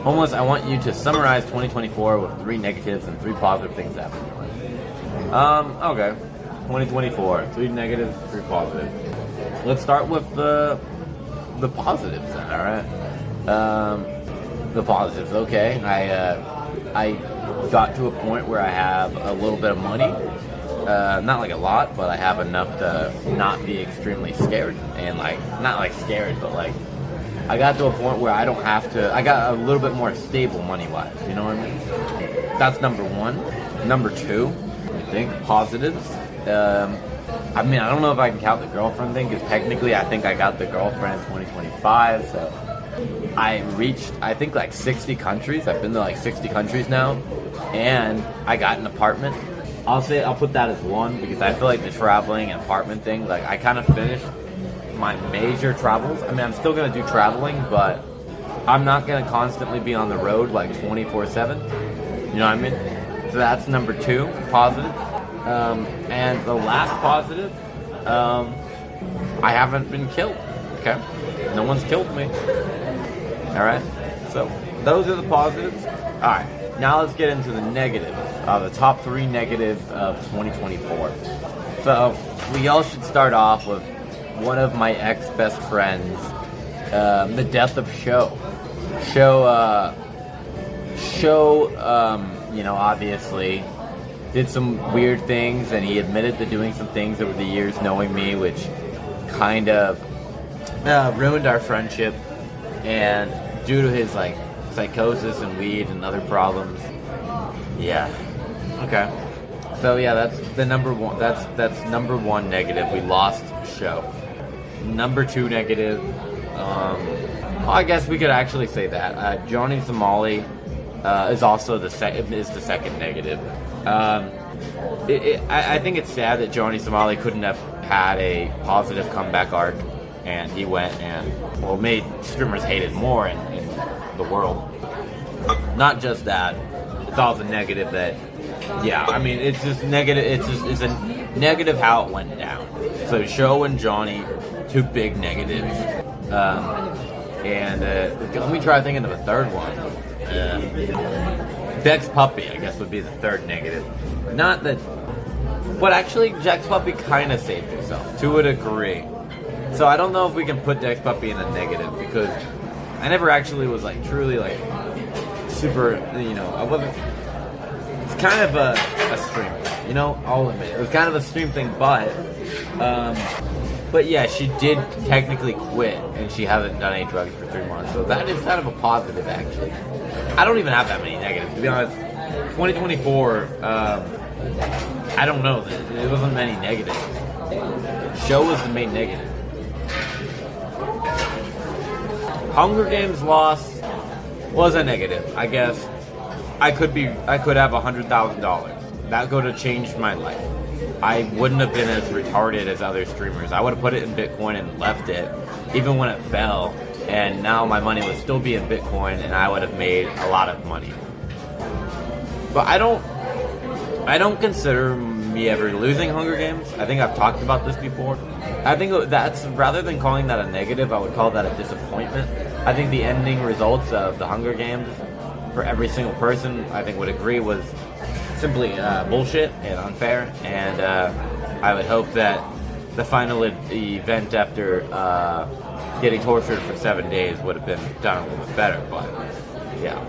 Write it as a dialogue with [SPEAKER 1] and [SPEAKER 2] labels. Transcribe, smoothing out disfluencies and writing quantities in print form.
[SPEAKER 1] Homeless, I want you to summarize 2024 with 3 negatives and 3 positive things that happened in your life. Okay. 2024, 3 negatives, 3 positives. Let's start with the positives then, alright? The positives, okay. I got to a point where I have a little bit of money. Not like a lot, but I have enough to not be extremely scared. And not like scared, but like, I got to a point where I don't have to, I got a little bit more stable money-wise, you know what I mean? That's number 1. Number 2, I think, positives. I mean, I don't know if I can count the girlfriend thing, because technically I think I got the girlfriend in 2025, so I reached, I think, like 60 countries. I've been to like 60 countries now, and I got an apartment. I'll put that as 1, because I feel like the traveling and apartment thing, like, I kind of finished my major travels. I mean, I'm still going to do traveling, but I'm not going to constantly be on the road like 24/7. You know what I mean? So that's number 2, positive. And the last positive, I haven't been killed. Okay? No one's killed me. Alright? So those are the positives. Alright, now let's get into the negatives. The top 3 negatives of 2024. So we all should start off with one of my ex-best friends, the death of Show, you know, obviously did some weird things, and he admitted to doing some things over the years knowing me, which kind of ruined our friendship. And due to his like psychosis and weed and other problems, yeah. Okay. So yeah, that's the number 1. That's number 1 negative. We lost Show. Number 2 negative. I guess we could actually say that Johnny Somali is also the second negative. I think it's sad that Johnny Somali couldn't have had a positive comeback arc, and he went and made streamers hated more in the world. Not just that, it's also negative that, yeah, I mean, it's just negative. It's a negative how it went down. So Show and Johnny, 2 big negatives. Let me try thinking of a third one. Dex Puppy, I guess, would be the 3rd negative. Not that, but actually, Dex Puppy kind of saved himself to a degree. So I don't know if we can put Dex Puppy in a negative, because I never actually was like truly like super, you know, I wasn't. It's kind of a stream thing, you know. I'll admit it was kind of a stream thing, but yeah, she did technically quit, and she hasn't done any drugs for 3 months. So that is kind of a positive, actually. I don't even have that many negatives, to be honest. 2024, I don't know. There wasn't many negatives. Show was the main negative. Hunger Games loss was a negative, I guess. I could have $100,000. That could have changed my life. I wouldn't have been as retarded as other streamers. I would have put it in Bitcoin and left it, even when it fell, and now my money would still be in Bitcoin, and I would have made a lot of money. But I don't consider me ever losing Hunger Games. I think I've talked about this before. I think that's, rather than calling that a negative, I would call that a disappointment. I think the ending results of the Hunger Games, for every single person, I think would agree, was simply bullshit and unfair, and I would hope that the final event after getting tortured for 7 days would have been done a little bit better, but yeah.